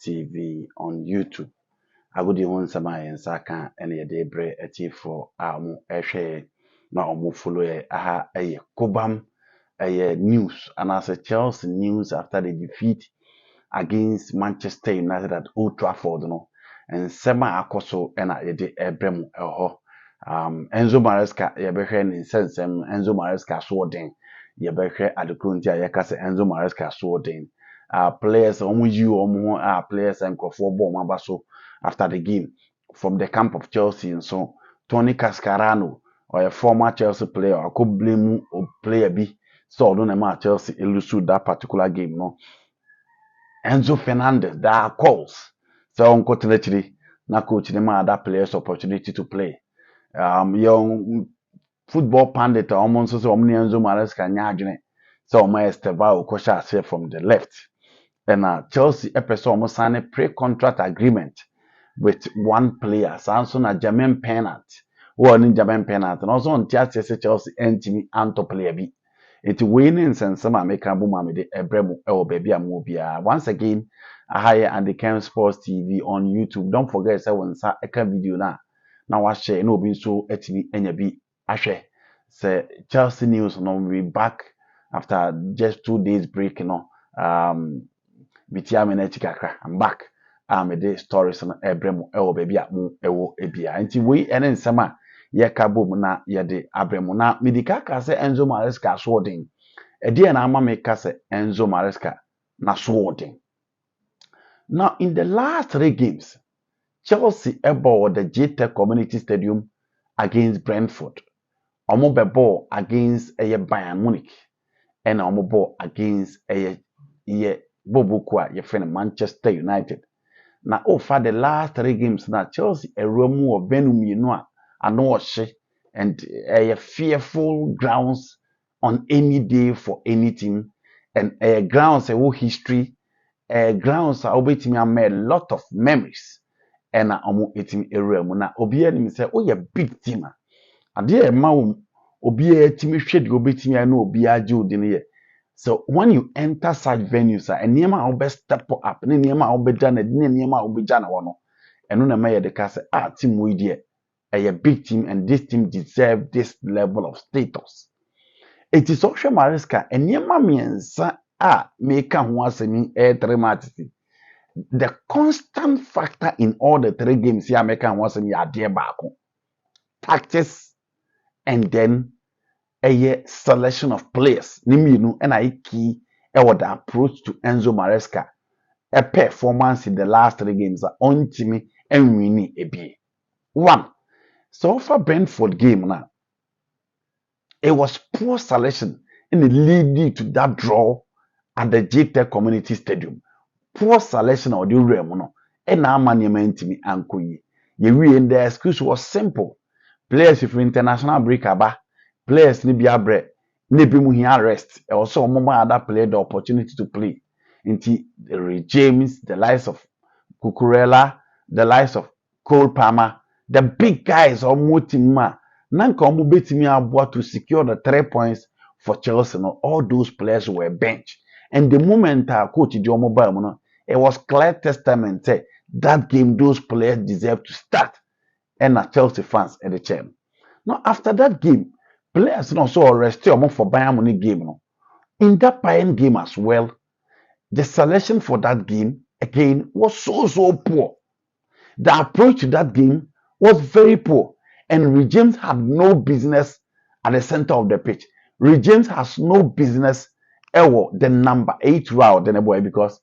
TV on YouTube. Agudi won sama yen saka ene de bre ati for amu ehwe na omu follow aha kobam news and as a Chelsea news after the defeat against Manchester United at Old Trafford no and sema akoso ena yede ebrem eho Enzo Maresca yebehwe ni sensem Enzo Maresca so den yebehwe adekunti ayeka se Enzo Maresca so den players omu yi omu players and crofo ball maba so after the game from the camp of Chelsea and so Tony Cascarano or a former Chelsea player or could blame player B so don't know Chelsea lose that particular game no Enzo Fernandez that calls so unfortunately na coach the man other players opportunity to play young football pundit almost so Enzo Maresca nyadwene so my Estevao Kosha say from the left and Chelsea episode almost signed a pre-contract agreement with one player Samson a German Pennant one German Pennant and also on Chelsea entimi anto player bi it winning sense some American boom de ebremu e baby amobia once again I hire and the Cam Sports TV on YouTube. Don't forget say when sa eka video na wa share no be so etimi enya bi ahwe say Chelsea news no we back after just 2 days break bitia me na chikakra I'm back the stories no ebremu e baby amu ewo ebia nti we ene nsema ye kabom na ye de abremu na medika ka se Enzo Maresca so den e na ama me ka se Enzo Maresca na so den. Now in the last 3 games Chelsea ebo the GT Community Stadium against Brentford, omo be ball against Bayern Munich and omo ball against Bobukwa ye friend Manchester United. Now over the last 3 games na Chelsea eromu of venue and fearful grounds on any day for any team and grounds history grounds are obetimi made a lot of memories and omo etim eremu na obi anim say o ye big team ade e ma obi etimi hwede obetimi na obi age odin ye. So when you enter such venues enema obe step up na enema obe jana na enema obe jana wono eno na maye de ka say team we dey a big team and this team deserve this level of status. It is also Maresca enema miensa make ho asemi 3 matches. The constant factor in all the 3 games here make ho asemi ade baako. Tactics and then a selection of players. Niminu and I key the approach to Enzo Maresca. A performance in the last 3 games on Timmy and winning a B. 1. So for Brentford game now, it was poor selection in the leading to that draw at the GT Community Stadium. Poor selection of the realm, and now money meant to me uncle ye. In the excuse was simple. Players with international break aba, players ni bia bre, ni bi mu here rest. Also, mama other player the opportunity to play. Into the James, the likes of Cucurella, the likes of Cole Palmer, the big guys or Motima. Nanka omo betimi aboa to secure the 3 points for Chelsea. No, all those players were benched. And the moment coach Jomo Bam, it was clear testament say that game those players deserve to start. And Chelsea fans at the chair. Now after that game, players also arrested for Bayern Munich game. No. In that Bayern game as well, the selection for that game again was so poor. The approach to that game was very poor. And James had no business at the center of the pitch. James has no business the number 8 route in a boy because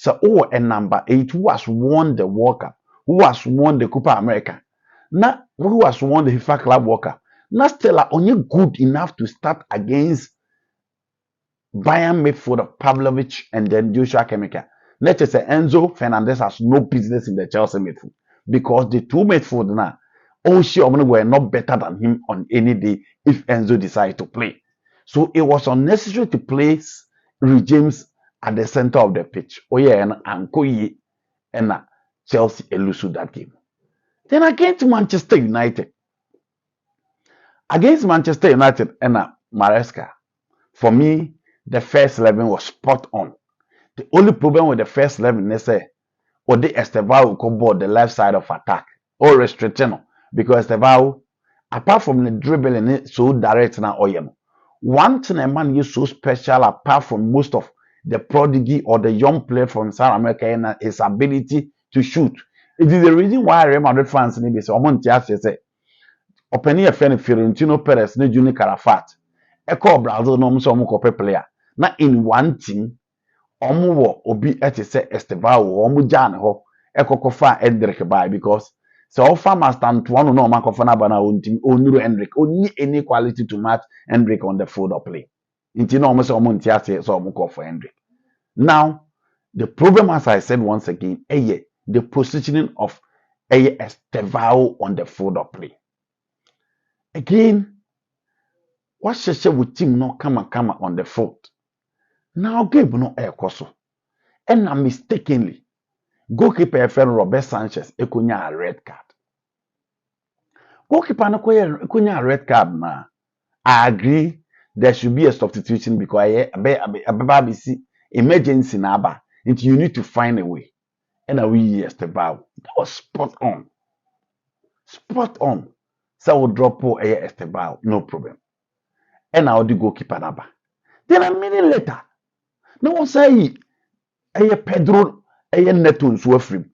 a number 8 who has won the World Cup, who has won the Copa America, not who has won the FIFA Club World Cup, not still only good enough to start against Bayern midfielder Pavlovic and then Joshua Kimmich. Let's just say Enzo Fernandez has no business in the Chelsea midfield because the 2 midfield now, were not better than him on any day if Enzo decided to play. So it was unnecessary to place James at the center of the pitch. And Chelsea lose that game. Then against Manchester United. Against Manchester United and Maresca, for me, the first 11 was spot on. The only problem with the first 11 is or the Estevao could board the left side of attack or restricting because Estevao, apart from the dribbling it so direct now or one thing a man is so special apart from most of the prodigy or the young player from South America and his ability to shoot. It is the reason why Real Madrid fans need to say, "Omo say, openi a friend Fiorentino Perez ne Juni Carafat, eko Brazil no so omo kope player. Na in one team, omo wo obi ete se Estevao, omo jan ho, eko kofa Hendrick by because so offer master Antoine no man kofa na bana on team onuru Hendrick, only any quality to match Hendrick on the field of play. Inti no omo se omo ntia se so omo kofa Hendrick. Now, the problem, as I said once again, the positioning of Estevao on the field of play. Again, what share with team no come on the field. Now, Gabe no air koso. And now mistakenly, goalkeeper FN Robert Sanchez ekunya a red card. Goalkeeper no ekunya a red card na. I agree there should be a substitution because I emergency na aba. You need to find a way. And we Estevao. That was spot on. Spot on. So we'll drop Estevao, no problem. And I'll do goalkeeper naba. Then a minute later, no one say Pedro Neto so free.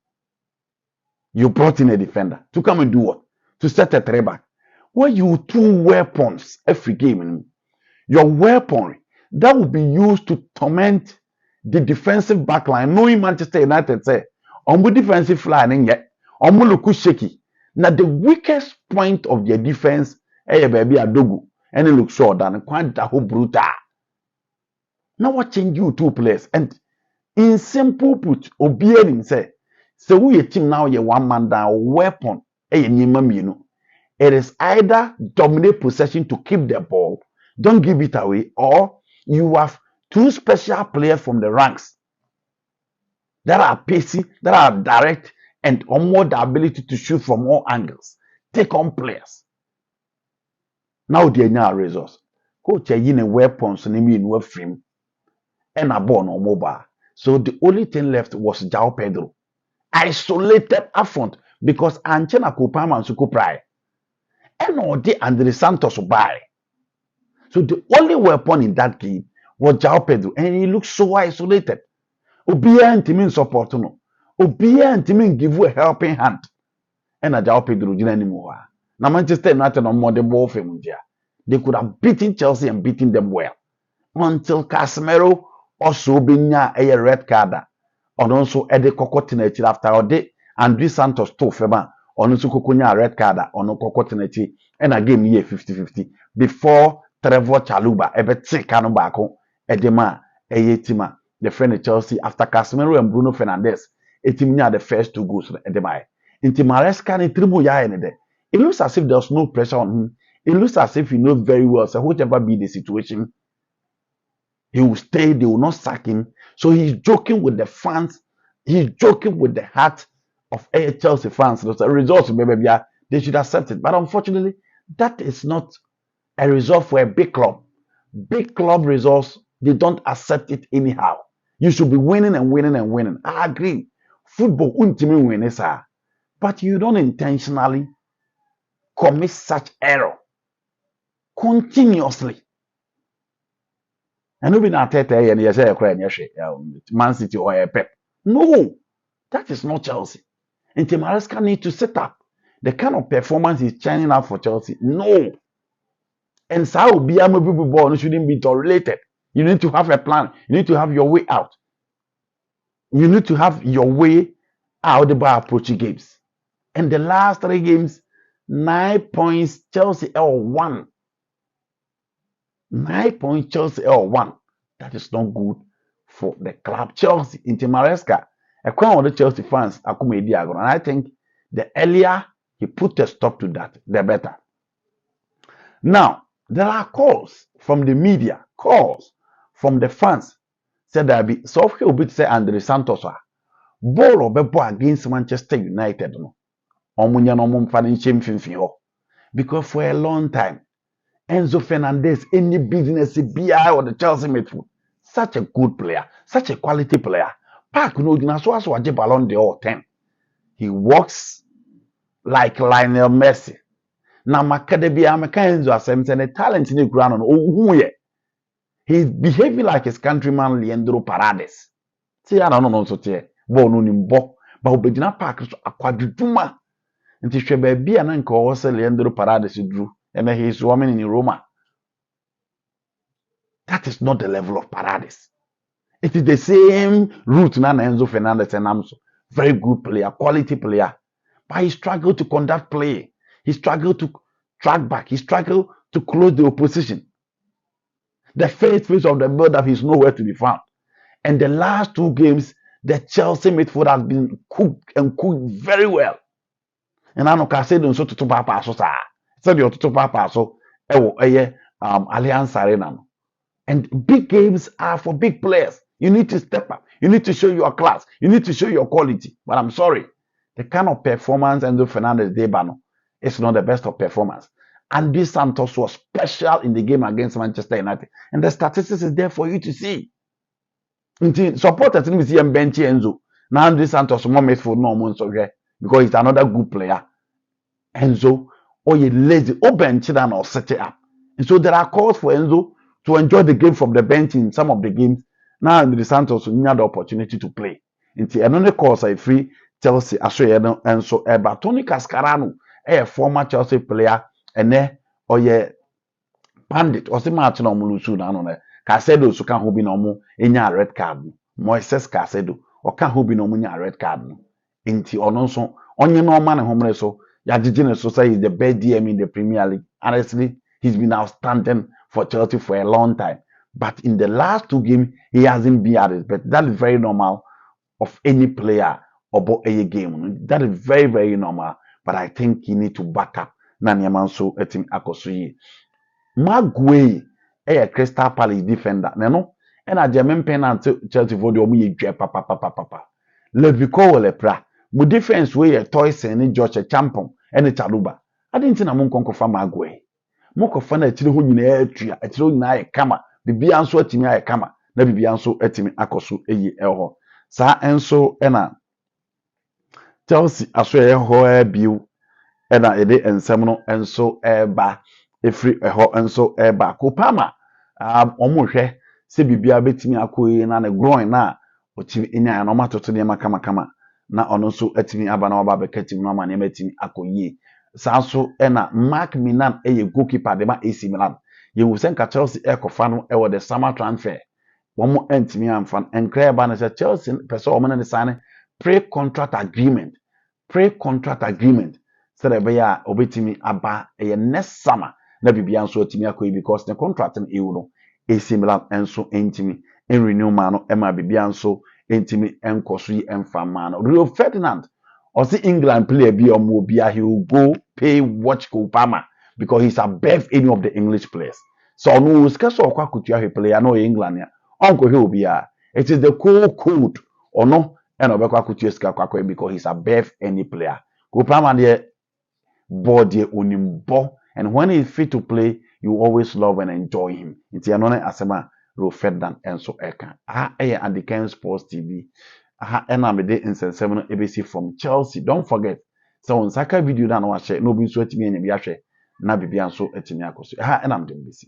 You brought in a defender to come and do what? To set a tray back. Where you two weapons every game. Your weaponry that will be used to torment the defensive backline. Knowing Manchester United say, Ombu defensive line yet, Ombu look shaky. Now the weakest point of their defense, baby Adogu, and it looks short and quite brutal. Now what change you two players? And in simple put, obeying say, so we a team now you one man down weapon, it is either dominate possession to keep the ball, don't give it away, or you have two special players from the ranks that are pacey, that are direct, and more the ability to shoot from all angles. Take on players. Now they are resource. Coach a weapons in frame and a ball no mobile. So the only thing left was João Pedro. Isolated up front because Anchena Kupama and Suku Prai. And all the Andre Santos buy. So the only weapon in that game was João Pedro, and he looked so isolated. Obia ntimi support no. Obia ntimi give you a helping hand. And a João Pedro didn't anymore. Now Manchester United on more the ball for they could have beaten Chelsea and beaten them well. Until Casemiro also being a red card. And also Ede Kokotineti after all day. Andre Santos to Fema. On also Kokonya red card on Kokotineti. And again year 50-50. Before Trevor Chaluba ebe tsikano bako edema eyetima the friend of Chelsea after Casemiro and Bruno Fernandez etimnya the first two goals edema Enzo Maresca ni tribu ya enede. It looks as if there's no pressure on him. It looks as if he knows very well so whatever be the situation he will stay, they will not sack him. So he's joking with the fans, he's joking with the heart of Chelsea fans. Those results maybe they should accept it, but unfortunately that is not a result for a big club. Big club results, they don't accept it anyhow. You should be winning and winning and winning. I agree. Football ultimately win, sir. But you don't intentionally commit such error continuously. And even at and you say Man City or a Pep. No, that is not Chelsea. And Maresca need to set up the kind of performance he's churning out for Chelsea. No. And so be a ball shouldn't be related. You need to have a plan. You need to have your way out. You need to have your way out by approaching games. And the last 3 games, 9 points, Chelsea L1. 9 points, Chelsea L1. That is not good for the club Chelsea. Enzo Maresca, a crown of the Chelsea fans, and I think the earlier he put a stop to that, the better. Now, there are calls from the media, calls from the fans. Said there be so he will be say Andre Santos ball or bebo against Manchester United no. Omunya no mumfani nchemfimfi ho. Because for a long time, Enzo Fernandez, any business BI or the Chelsea midfield, such a good player, such a quality player. Park no gyina so aso agye Ballon d'Or 10. He walks like Lionel Messi. Na makade bia meka Enzo asem say the talent ni kura no ohu ye. He's behaving like his countryman Leandro Paredes. See I don't know so tie. Ball no nim bo. Ba obegyina park so akwaduduma. Nti hwe ba bia na nka wo se Leandro Paredes duru. And he is swimming in Roma. That is not the level of Paredes. It is the same route na Enzo Fernandez and Amso. Very good player, quality player. But he struggled to conduct play. He struggled to track back. He struggled to close the opposition. The first phase of the build-up is nowhere to be found. And the last 2 games, the Chelsea midfield has been cooked and cooked very well. And I know I said so to papa so sa. Said you to papa so Allianz Arena. And big games are for big players. You need to step up. You need to show your class. You need to show your quality. But I'm sorry, the kind of performance Enzo Fernandez did, it's not the best of performance. And this Santos was special in the game against Manchester United. And the statistics is there for you to see. Until supporters didn't see him bench Enzo. Now this Santos more midfield no more so because he's another good player. Enzo, or you lazy, or bench and or set it up. And so there are calls for Enzo to enjoy the game from the bench in some of the games. Now the Santos will need the opportunity to play. Until another course I free Chelsea Ashoye and so but Tony Cascarano, a former Chelsea player, and there or ye pandit or the match no mulusu na no Casedo so can who be no mo enya red card. Moises Casedo or can who be no nya red card. Inti or no so onye no man home so Yajijin so say is the best DM in the Premier League. Honestly, he's been outstanding for Chelsea for a long time. But in the last 2 games, he hasn't been at it. But that is very normal of any player about a game. That is very, very normal. But I think you need to back up. Nanyamanso etim akosuyi. Maguire, a Crystal Palace defender. No, and a German penalty Chelsea for the omu ye papa. Levico lepra. Mu defense way a toys and George Champon and a Chaluba. I didn't think I'm going to Maguire. Moko fana etire ho nyina atua etire ho nyina kama bibia nso atimi aye kama na bibia nso atimi akoso eyi eho sa enso ena Chelsea aso eho biu ena ede ensem no enso eba efri eho enso eba Kopama omuhwe se bibia betimi akoyi na ne groin na otimi enya na matoto ne kama na ono nso atimi aba na oba bekatimi no ma ne matimi akoyi Sanso ena Mark Minan eye goalkeeper de ma AC Milan. Ye wo sen ka Chelsea ekofa no e wo the summer transfer. Womo antimi amfan enkra ba na say Chelsea person o ne sign pre-contract agreement. Pre-contract agreement. So that be ya obetimi aba eye next summer na bibia nso atimi akoyi because the contract no e wo no AC Milan enso entimi en renew ma no e ma bibia nso entimi enkoso yi emfa ma no. Rio Ferdinand or see England player be or mobile, he will go pay watch Kopama because he's above any of the English players. So no scarce or kwakutia player no England ya. Uncle he'll be it is the code or no and kwakutia because he's above any player. Kopama there body onimbo and when he's fit to play, you always love and enjoy him. It's another asema Ferdinand Enzo Eka. And the Ken Sports TV. And I'm in 7 ABC from Chelsea. Don't forget. So on Saka video that I share, no be sweating me and be na bibi so etimi akoso. And I'm doing this.